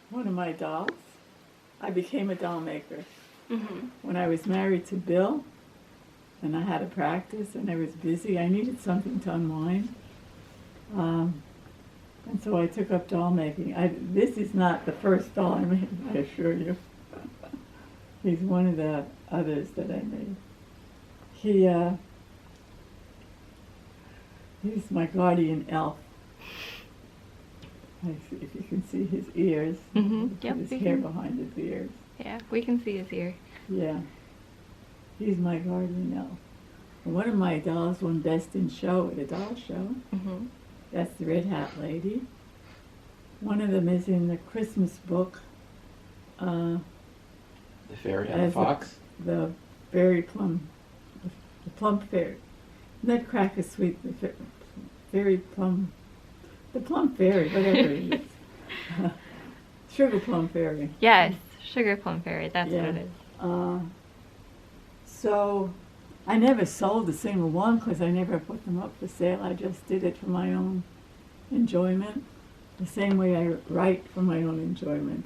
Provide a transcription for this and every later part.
one of my dolls. I became a doll maker Mm-hmm. when I was married to Bill, and I had a practice, and I was busy. I needed something to unwind, and so I took up doll making. This is not the first doll I made, I assure you. He's one of the others that I made. He's my guardian elf. If you can see his ears, Mm-hmm. Yep, his we hair can. behind his ears. Yeah, we can see his ear. Yeah, he's my guardian elf. And one of my dolls won Best in Show at a doll show. Mm-hmm. That's the Red Hat Lady. One of them is in the Christmas book. The fairy and the As fox. The fairy plum, the plum fairy. Nutcracker sweet, the fairy plum, the plum fairy, whatever it is. Sugar plum fairy. Yes, sugar plum fairy. That's Yeah. what it is. So I never sold a single one because I never put them up for sale. I just did it for my own enjoyment. The same way I write for my own enjoyment.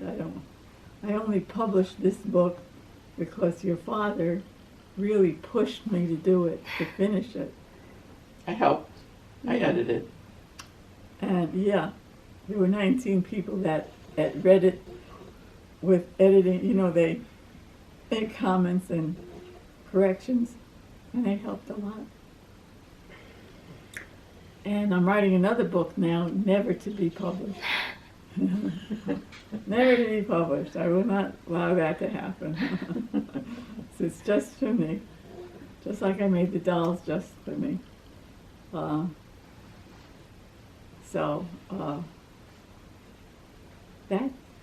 I only published this book because your father really pushed me to do it, to finish it. I helped. I Yeah. edited. And yeah, there were 19 people that read it with editing. You know, they made comments and corrections, and they helped a lot. And I'm writing another book now, never to be published. Never to be published. I will not allow that to happen. So it's just for me. Just like I made the dolls just for me.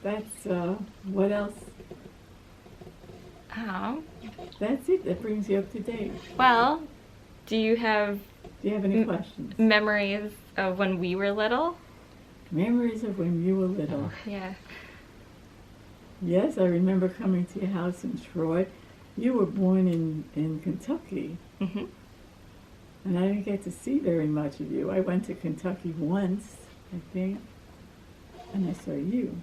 That's what else? That's it. That brings you up to date. Well, do you have Do you have any questions? memories of when we were little? Memories of when you were little. Yeah. Yes, I remember coming to your house in Troy. You were born in Kentucky, Mm-hmm. and I didn't get to see very much of you. I went to Kentucky once, I think, and I saw you.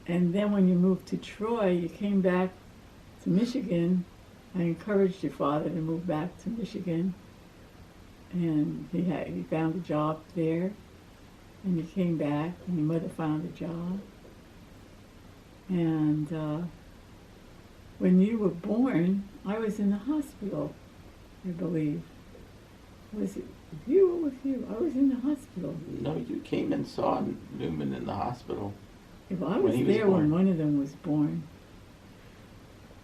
And then when you moved to Troy, you came back to Michigan. I encouraged your father to move back to Michigan, and he found a job there, and you came back, and your mother found a job. And when you were born, I was in the hospital, I believe. Was it with you or with you? I was in the hospital. No, you came and saw Numen in the hospital. If I When was he was there when born. one of them was born.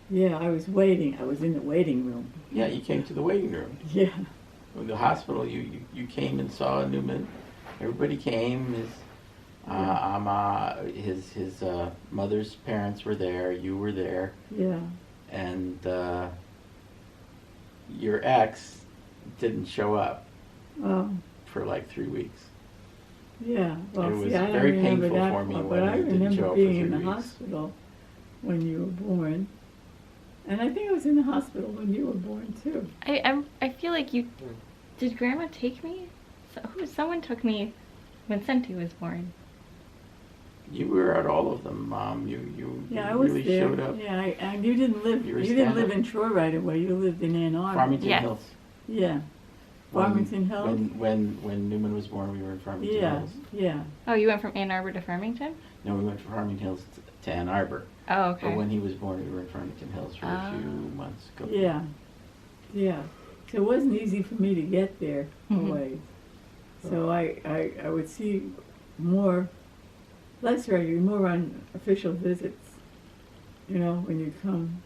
Yeah, I was waiting. I was in the waiting room. Yeah, you came to the waiting room. Yeah. In the hospital, you came and saw Numen. Everybody came. His mother's parents were there. You were there. Yeah. And your ex didn't show up for like 3 weeks. Yeah. Well, It was see, I don't very remember painful that for me part, when but I he didn't remember show up for being in 3 the weeks. hospital when you were born. And I think I was in the hospital when you were born too. I feel like you... Did Grandma take me? Someone took me when Senti was born. You were at all of them, Mom. You Yeah, I was really there. showed up. Yeah, and you didn't live. You were You didn't live stand-up. in Troy right away. You lived in Ann Arbor. Farmington Yes. Hills. Yeah. When- Farmington Hills. When Numen was born, we were in Farmington Yeah. Hills. Yeah. Oh, you went from Ann Arbor to Farmington? No, we went from Farmington Hills to Ann Arbor. Oh, okay. But when he was born, we were in Farmington Hills for a Oh. few months. Yeah. Yeah. So it wasn't easy for me to get there Mhm. always. So I would see less regularly, more on official visits, you know, when you'd come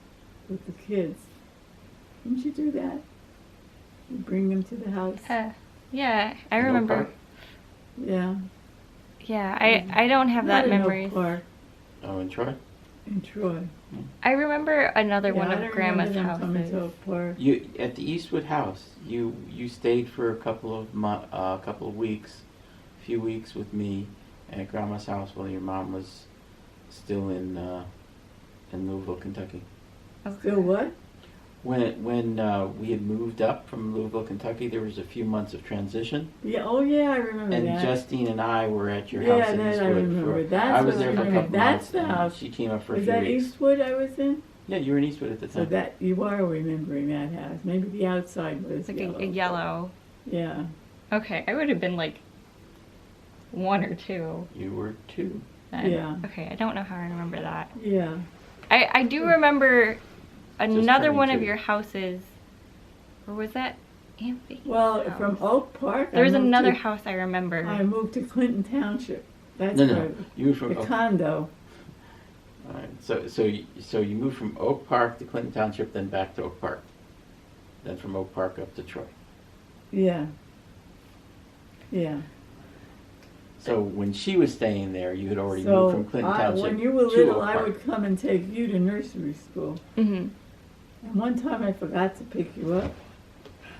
with the kids. Didn't you do that? You bring them to the house? Yeah, I In Oak remember. Park? Yeah. Yeah, I don't have that Not in Oak memory. Park, Oh, in Troy? in Troy. I remember another Yeah, one I of don't Grandma's remember them coming houses. to Oak Park. You at the Eastwood house. You stayed for a couple of weeks, a few weeks with me at Grandma's house while your mom was still in Louisville, Kentucky. Still what? When we had moved up from Louisville, Kentucky, there was a few months of transition, Yeah, oh yeah, I remember and that. Justine and I were at your Yeah, house in that I Eastwood. remember. For, That's I was what there I for a remember. couple That's months, the and house. she came up for a Was few that weeks. Eastwood I was in? Yeah, you were in Eastwood at the So time. that, you are remembering that house. Maybe the outside was It's like yellow. a yellow. Yeah. Okay, I would have been like 1 or 2. You were 2. Then. Yeah. Okay, I don't know how I remember that. Yeah. I do remember another turning one of 2. your houses. Or was that Anthony's Well, house? from Oak Park, There was I moved another to, house I remember. I moved to Clinton Township. That's No, where you were from the Oak. condo. All right. So you moved from Oak Park to Clinton Township, then back to Oak Park, then from Oak Park up to Troy. Yeah. Yeah. So when she was staying there, you had already So moved from Clinton Township when you were to little, Oak I Park. would come and take you to nursery school. Mm-hmm. And one time I forgot to pick you up.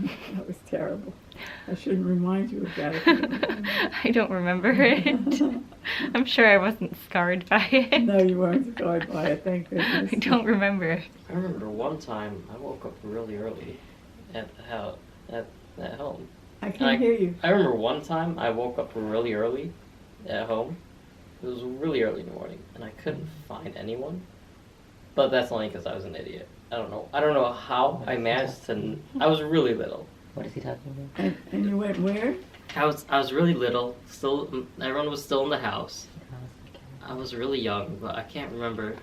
That was terrible. I shouldn't remind you of that. I don't remember it. I'm sure I wasn't scarred by it. No, you weren't scarred by it, thank goodness. I don't remember. I remember one time I woke up really early at the house, at home. I can't hear you. I remember one time I woke up really early at home. It was really early in the morning, and I couldn't find anyone. But that's only because I was an idiot. I don't know how I managed to. I was really little. What is he talking about? And you went where? I was really little. Still, everyone was still in the house. I was really young, but I can't remember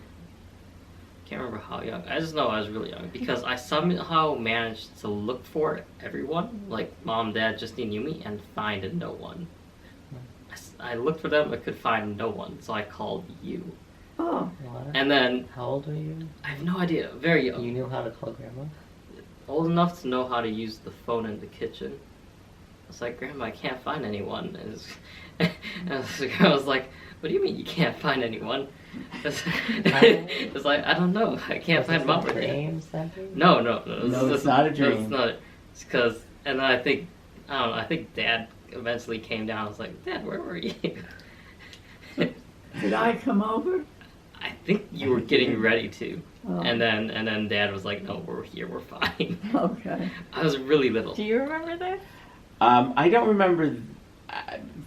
how young. I just know I was really young because I somehow managed to look for everyone, like Mom, Dad, Justine, Yumi, and find no one. I looked for them, but could find no one, so I called you. Oh, What? And then How old were you? I have no idea, very young, You knew how to call Grandma? old enough to know how to use the phone in the kitchen. I was like, Grandma, I can't find anyone. I was like, what do you mean you can't find anyone? It's like, I don't know. I can't find Mom. Dream, Senti? No. No, it's not a dream. It's not. It's because, and then I think Dad eventually came down. I was like, Dad, where were you? did I come over? I think you were getting ready to. Oh. And then Dad was like, no, we're here, we're fine. Okay. I was really little. Do you remember this? I don't remember,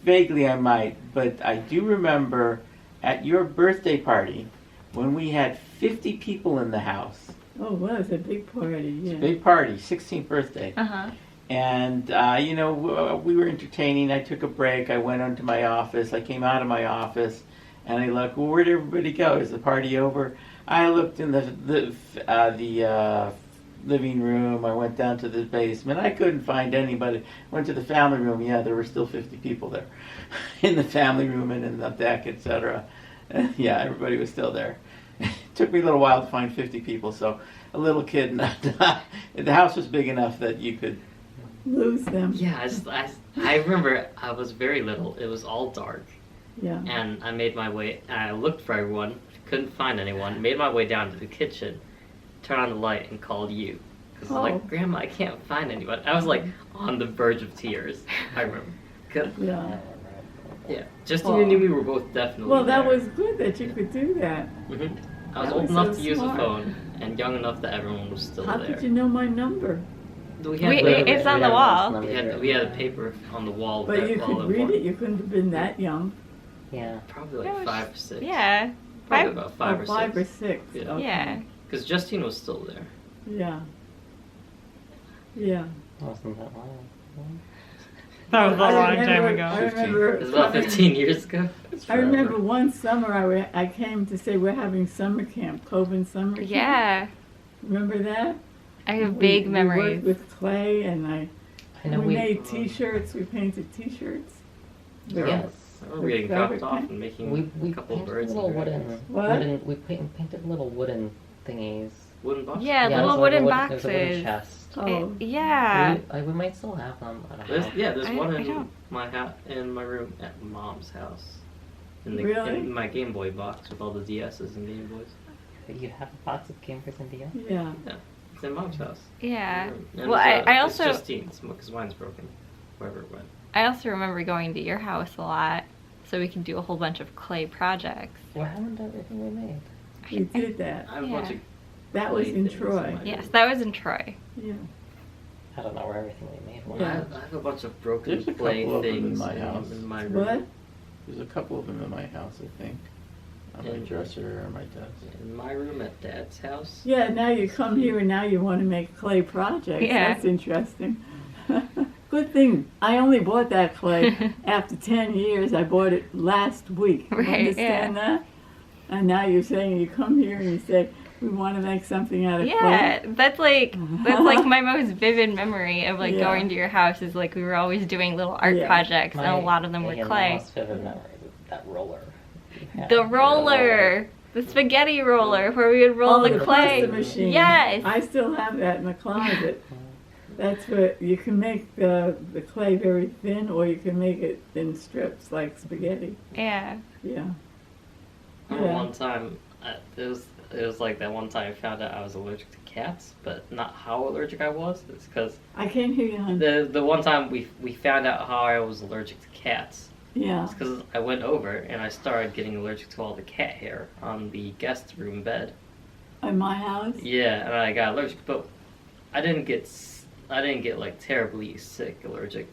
vaguely I might, but I do remember at your birthday party when we had 50 people in the house. Oh, well, it's a big party, yeah. Big party, 16th birthday. Uh-huh. And, we were entertaining. I took a break. I went into my office. I came out of my office and I looked, well, where'd everybody go? Is the party over? I looked in the living room. I went down to the basement. I couldn't find anybody. Went to the family room. Yeah, there were still 50 people there in the family room and in the deck, etc. Yeah, everybody was still there. It took me a little while to find 50 people, so a little kid. The house was big enough that you could Lose them. Yeah, I remember I was very little. It was all dark. Yeah. And I made my way, and I looked for everyone, couldn't find anyone, made my way down to the kitchen, turned on the light, and called you. Because I was Oh. like, Grandma, I can't find anyone. I was like on the verge of tears, I remember. 'Cause- Yeah. yeah, Justine and Numen were both definitely Well, that there. was good that you could do that. Mhm. I was That old was enough so to use a smart. phone, and young enough that everyone was still How there. could you know my number? We Wait, had, it's on the wall. we had a paper on the wall. But that you all could the read war- it. You couldn't have been that young. Yeah. Probably That like was- 5 or 6. Yeah. Probably Five? about 5 Oh, or 5 or 6. 6. Yeah. Okay. Yeah. Because Justine was still there. Yeah. Yeah. Wasn't that long. That was a I long remember- time I ago. remember. It was about coming- 15 years ago. I remember one summer I came to say we're having summer camp, Coven summer camp. Yeah. Remember that? I have We- vague we memories. worked with clay and I know we we. made T-shirts. We painted T-shirts. Yes. I remember getting Fabric dropped off paint? and making We a couple painted birds little and wooden. What? We painted little wooden thingies. wooden boxes. Yeah, it little was a wooden It was a wooden boxes. chest. Oh, Yeah. We might still have them. I don't know. There's I- one I in don't- in my room at Mom's house. Really? In my Game Boy box with all the DSs and Game Boys. You have a box of Game Boys and DS? yeah. It's in Mom's house. Yeah. And Well, it's, I it's also Justine's because mine's broken. Wherever it went. I also remember going to your house a lot, so we could do a whole bunch of clay projects. What happened to everything we made? We did that. I have a bunch Yeah. of That was play in things Troy. my Yes, room. that was in Troy. Yeah. I don't know where everything we made was. Yeah. I have a bunch of broken There's a play couple of them in things my house. in my room. What? There's a couple of them in my house, I think. On my Yeah. dresser or my desk. In my room at Dad's house. Yeah, now you come here and now you want to make clay projects. Yeah. That's interesting. Good thing. I only bought that clay after 10 years. I bought it last week. You Right, understand that? And now you're saying you come here and you say, we want to make something out of Yeah, clay. that's like my most vivid memory of like Yeah. going to your house is like we were always doing little art Yeah. projects and a lot of them were again, clay. My most vivid memory is that roller. you had. The roller, the spaghetti roller where we would roll Oh, the clay. pasta machine. Yes. I still have that in the closet. That's what you can make the clay very thin, or you can make it in strips like spaghetti. Yeah. Yeah. I remember Yeah. one time, it was like that one time I found out I was allergic to cats, but not how allergic I was. It's because I can't hear you, hon. the one time we found out how I was allergic to cats. Yeah. It's because I went over and I started getting allergic to all the cat hair on the guest room bed. In my house. Yeah, and I got allergic, but I didn't get like terribly sick allergic,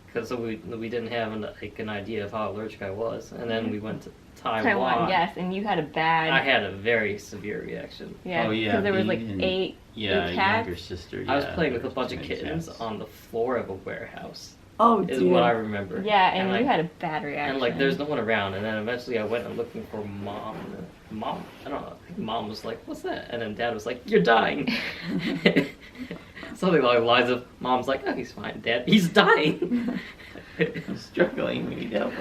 because we didn't have an idea of how allergic I was, and then we went to Taiwan. Yes, and you had a bad. I had a very severe reaction. Yeah. Oh, yeah, Because there was like being in- 8 Yeah, cats? younger sister. I was yeah, playing with a there was bunch too of many kittens cats. on the floor of a warehouse. Oh Is dear. what I remember. Yeah, and you like, had a bad reaction. and like there's no one around, and then eventually I went and looking for mom. And mom, I don't know. I think mom was like, "What's that?" And then dad was like, "You're dying." Something along the lines of, "Mom's like, oh, he's fine, Dad. He's dying." I'm struggling. We need help.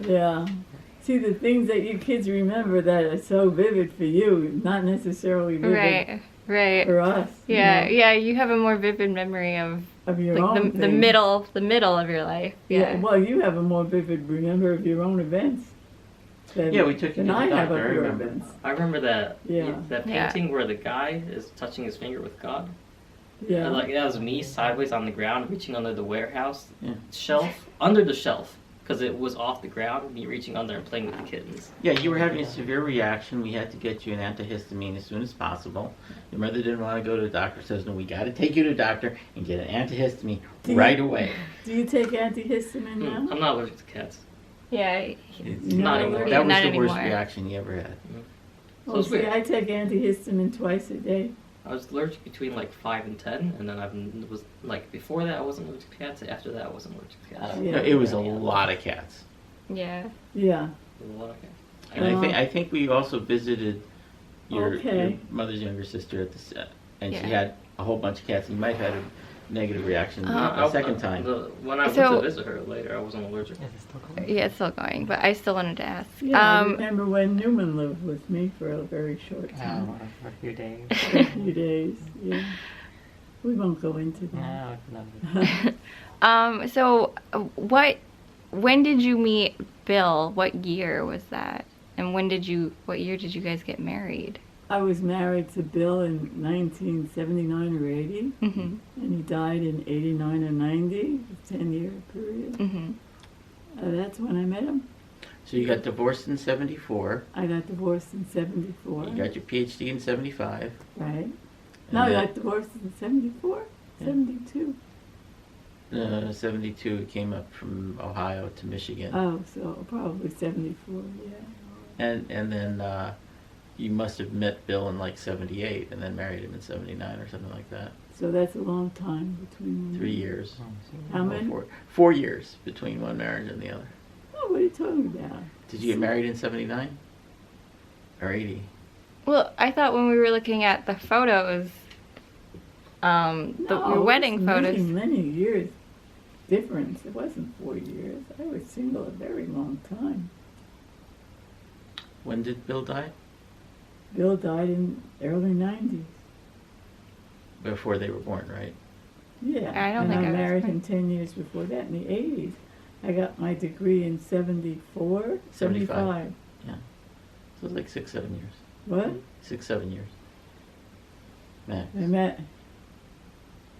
Yeah. See, the things that you kids remember that are so vivid for you, not necessarily vivid Right. for us. you Yeah, know, yeah, you have a more vivid memory of Of your like own the things. middle of your life. Yeah. Yeah. Well, you have a more vivid remember of your own events. Than, Yeah, we took you than to the I have doctor, of I your remember. events. I remember that Yeah. that Yeah. painting where the guy is touching his finger with God. Yeah. And like that was me sideways on the ground, reaching under the warehouse Yeah. shelf, under the shelf, because it was off the ground. Me reaching under and playing with the kittens. Yeah, you were having a severe reaction. We had to get you an antihistamine as soon as possible. Your mother didn't want to go to the doctor. Says, no, we got to take you to the doctor and get an antihistamine Do you- right away. Do you take antihistamine now? I'm not allergic to cats. Yeah. It's Not anymore. That was Not the worst anymore. reaction you ever had. So Oh, it's see, weird. I take antihistamine twice a day. I was allergic between like 5 and 10, and then I was like before that I wasn't allergic to cats. After that I wasn't allergic to cats. Yeah. No, it was a lot of cats. Yeah. Yeah. There was a lot of cats. And I think we also visited your Okay. mother's younger sister at the set, and she Yeah. had a whole bunch of cats. You might have had a negative reaction Uh, the second time. When I went So- to visit her later, I wasn't allergic. Is it still going? Yeah, it's still going, but I still wanted to ask. Yeah, I remember when Numen lived with me for a very short time. Oh, for a few days. For a few days, yeah. We won't go into that. No. So when did you meet Bill? What year was that? And what year did you guys get married? I was married to Bill in 1979 or 80, Mm-hmm. and he died in 89 or 90, a 10-year period. Mm-hmm. That's when I met him. So you got divorced in 74. I got divorced in 74, You got your Ph.D. in 75. right? and No, I then, got divorced in 74, Yeah. 72. 72, it came up from Ohio to Michigan. Oh, so probably 74, yeah. And then you must have met Bill in like 78 and then married him in 79 or something like that. So that's a long time between them. 3 years. How Or many? 4 years between one marriage and the other. Oh, what are you talking about? Did you get married in 79? Or 80? Well, I thought when we were looking at the photos, No, your wedding it was photos. many years difference. It wasn't 4 years. I was single a very long time. When did Bill die? Bill died in early 90s. Before they were born, right? Yeah. I don't and think I I was married born. him 10 years before that, in the 80s. I got my degree in 74, 75. So it was like 6, 7 years. What? 6, 7 years. Max. I met.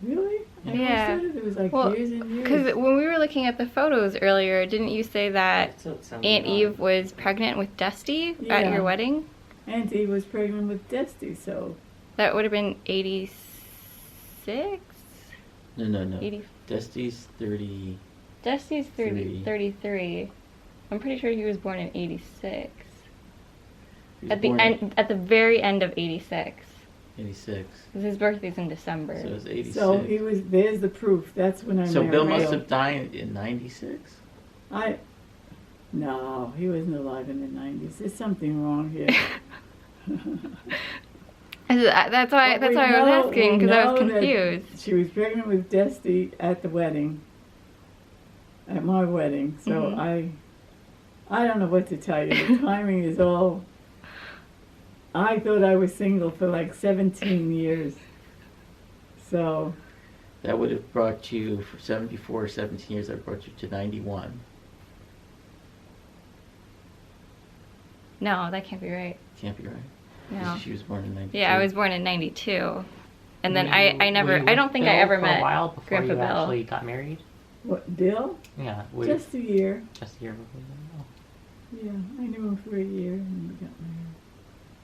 Really? I always Yeah. said it was like Well, years and years. Because when we were looking at the photos earlier, didn't you say that So it sounds Aunt odd. Eve was pregnant with Dusty at Yeah. your wedding? Auntie was pregnant with Dusty, so That would have been 86? No. 80. Dusty's 30. Dusty's 3. 33. I'm pretty sure he was born in 86. He was At the born end, at the very end of 86. in 86. 'Cause his birthday's in December. So it was 86. so he was. There's the proof. That's when I So married Bill must have died in 96? No, he wasn't alive in the 90s. There's something wrong here. That's why But we I was know- asking, we because I was know that confused. She was pregnant with Dusty at the wedding, at my wedding. So Mhm. I don't know what to tell you. The timing is all. I thought I was single for like 17 years. So That would have brought you, for 74 or 17 years, that brought you to 91. No, that can't be right. Can't be right. No. She was born in 92. Yeah, I was born in 92. And then Were I you never, I with don't think Bill I ever for met a while before Grandpa you Bill. actually got married? what, Bill? Yeah, Just a year. just a year before. Yeah, I knew him for a year and we got married.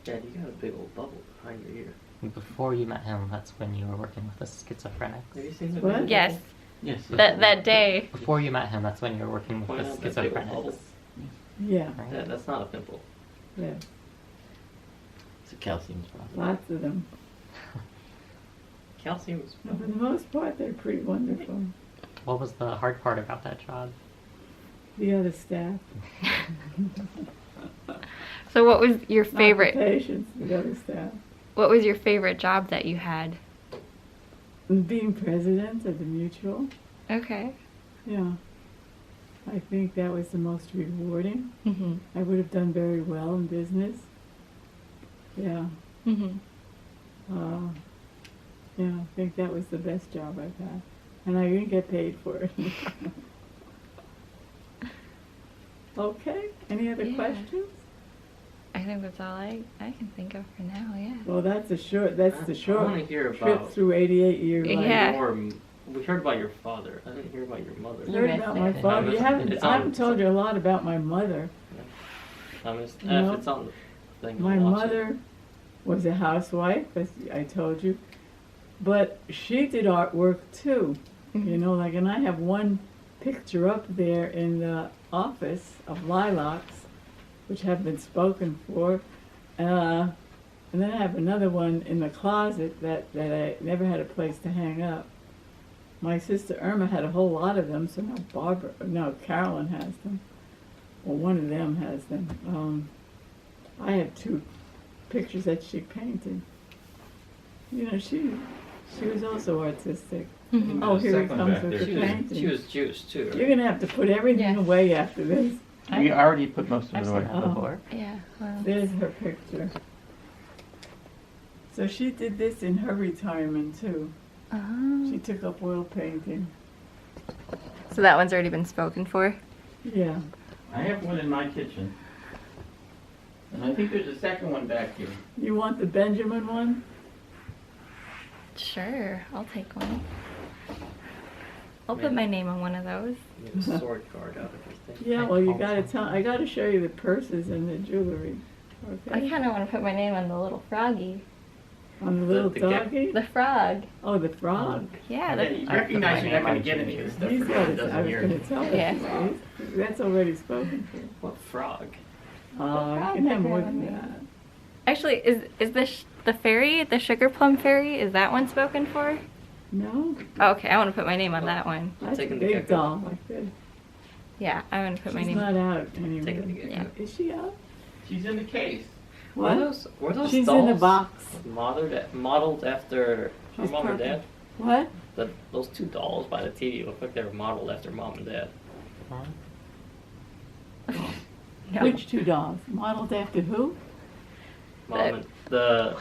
Dad, you got a big old bubble behind your ear. Before you met him, that's when you were working with the schizophrenics. Have you seen the What? big Yes, bubble? Yes. that day. Before you met him, that's when you were working with Point the out that big old schizophrenics. bubble. Yeah, Right? Dad, that's not a pimple. yeah, It's a calcium problem. lots of them. Calcium is And for the most part, they're pretty wonderful. What was the hard part about that job? The other staff. So what was your Not the favorite, patients, the other staff. what was your favorite job that you had? And being president of the mutual, Okay. yeah. I think that was the most rewarding. Mm-hmm. I would have done very well in business. Yeah. Mm-hmm. Yeah, I think that was the best job I've had. And I didn't get paid for it. Okay, any other Yeah. questions? I think that's all I can think of for now, yeah. Well, that's the I short wanna hear trip about- through 88 years. Yeah. We heard about your father. I didn't hear about your mother. You Heard missed about it. my father. It's I on- haven't told you a lot about my mother. I missed, No. if it's on the thing, My I'll watch mother was a housewife, as I told you, but she did artwork too. You know, like, and I have one picture up there in the office of lilacs, which have been spoken for, and then I have another one in the closet that I never had a place to hang up. My sister Irma had a whole lot of them, so now Carolyn has them. Well, one of them has them. I have two pictures that she painted. You know, she was also artistic. Mhm. Oh, here it Second comes back with there, the too. painting. She was Jewish too, right? You're gonna have to put everything Yes. away after this. We already put most of I've it seen away. that before. Yeah, well. There's her picture. So she did this in her retirement too. Oh. She took up oil painting. So that one's already been spoken for? Yeah. I have one in my kitchen. And I think there's a second one back here. You want the Benjamin one? Sure, I'll take one. I'll put my name on one of those. Get a sword card out of her thing. Yeah, well, you gotta tell, I gotta show you the purses and the jewelry. I Okay? kind of want to put my name on the little froggy. On the little The gap- doggy? The frog. Oh, the frog. Yeah, Yeah, you the, recognize you're not my going to get name any on of this stuff He's for got a it, I dozen was gonna years. tell Yeah. you. That's already spoken for. What frog? Oh, you frog can have picture more on than me. that. actually, is the fairy, the sugar plum fairy, is that one spoken for? No, Oh, okay, I want to put my name on that one. that's a taking the big gecko. doll like this. Yeah, I want to put my She's name. not out Taking the anymore. gecko. Yeah. Is she out? She's in the case. What? Were those She's dolls in a box. modeled after her She's mom or purple. dad? What? Those two dolls by the TV look like they were modeled after mom and dad. No. Which two dolls? Modeled after who? Mom and the